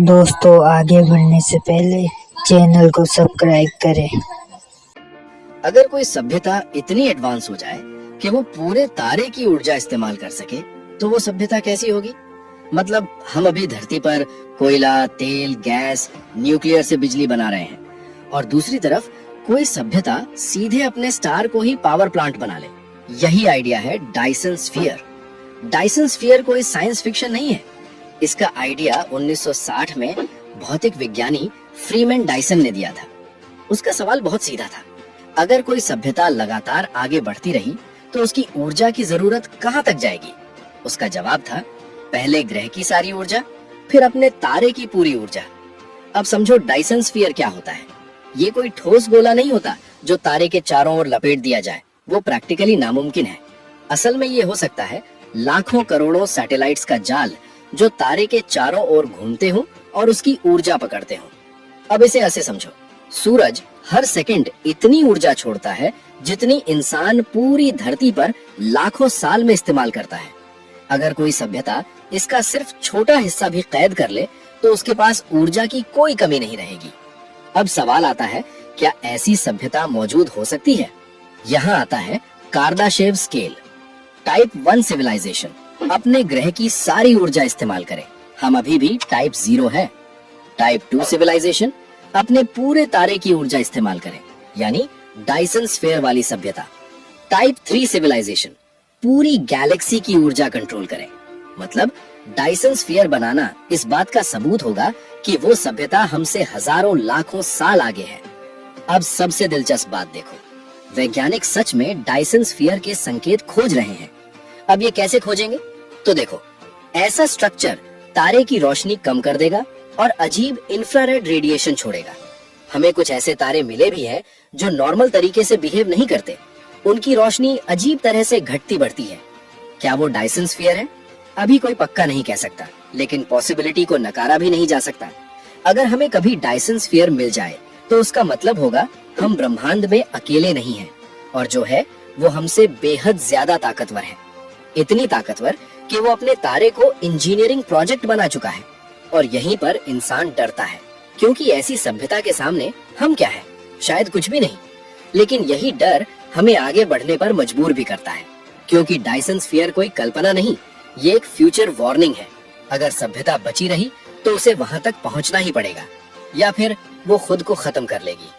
दोस्तों, आगे बढ़ने से पहले चैनल को सब्सक्राइब करें। अगर कोई सभ्यता इतनी एडवांस हो जाए कि वो पूरे तारे की ऊर्जा इस्तेमाल कर सके, तो वो सभ्यता कैसी होगी? मतलब हम अभी धरती पर कोयला, तेल, गैस, न्यूक्लियर से बिजली बना रहे हैं, और दूसरी तरफ कोई सभ्यता सीधे अपने स्टार को ही पावर प्लांट बना ले। यही आइडिया है डायसन स्फीयर। डायसन स्फीयर कोई साइंस फिक्शन नहीं है। इसका आइडिया 1960 में भौतिक विज्ञानी फ्रीमैन डायसन ने दिया था। उसका सवाल बहुत सीधा था। अगर कोई सभ्यता लगातार आगे बढ़ती रही तो उसकी ऊर्जा की जरूरत कहां तक जाएगी? उसका जवाब था, पहले ग्रह की सारी ऊर्जा, फिर अपने तारे की पूरी ऊर्जा। अब समझो डायसन स्फीयर क्या होता है। ये कोई ठोस गोला नहीं होता जो तारे के चारों ओर लपेट दिया जाए। वो प्रैक्टिकली नामुमकिन है। असल में ये हो सकता है लाखों करोड़ों सैटेलाइट्स का जाल जो तारे के चारों ओर घूमते हो और उसकी ऊर्जा पकड़ते हो। अब इसे ऐसे समझो, सूरज हर सेकंड इतनी ऊर्जा छोड़ता है जितनी इंसान पूरी धरती पर लाखों साल में इस्तेमाल करता है। अगर कोई सभ्यता इसका सिर्फ छोटा हिस्सा भी कैद कर ले तो उसके पास ऊर्जा की कोई कमी नहीं रहेगी। अब सवाल आता है, क्या ऐसी सभ्यता मौजूद हो सकती है? यहाँ आता है कार्दाशेव स्केल। टाइप 1 सिविलाइजेशन अपने ग्रह की सारी ऊर्जा इस्तेमाल करे। हम अभी भी टाइप 0 है। टाइप 2 सिविलाइजेशन अपने पूरे तारे की ऊर्जा इस्तेमाल करें, यानी डायसन स्फीयर वाली सभ्यता। टाइप 3 सिविलाइजेशन पूरी गैलेक्सी की ऊर्जा कंट्रोल करें। मतलब डायसन स्फीयर बनाना इस बात का सबूत होगा कि वो सभ्यता हमसे हजारों लाखों साल आगे है। अब सबसे दिलचस्प बात देखो, वैज्ञानिक सच में डायसन स्फीयर के संकेत खोज रहे हैं। अब ये कैसे खोजेंगे? तो देखो, ऐसा स्ट्रक्चर तारे की रोशनी कम कर देगा और अजीब इंफ्रारेड रेडिएशन छोड़ेगा। हमें कुछ ऐसे तारे मिले भी हैं जो नॉर्मल तरीके से बिहेव नहीं करते। उनकी रोशनी अजीब तरह से घटती बढ़ती है। क्या वो डायसन स्फीयर है? अभी कोई पक्का नहीं कह सकता, लेकिन पॉसिबिलिटी को नकारा भी नहीं जा सकता। अगर हमें कभी डायसन स्फीयर मिल जाए तो उसका मतलब होगा हम ब्रह्मांड में अकेले नहीं हैं, और जो है वो हमसे बेहद ज्यादा ताकतवर है। इतनी ताकतवर कि वो अपने तारे को इंजीनियरिंग प्रोजेक्ट बना चुका है। और यहीं पर इंसान डरता है, क्योंकि ऐसी सभ्यता के सामने हम क्या है? शायद कुछ भी नहीं। लेकिन यही डर हमें आगे बढ़ने पर मजबूर भी करता है, क्योंकि डायसन स्फीयर कोई कल्पना नहीं, ये एक फ्यूचर वार्निंग है। अगर सभ्यता बची रही तो उसे वहां तक पहुंचना ही पड़ेगा, या फिर वो खुद को खत्म कर लेगी।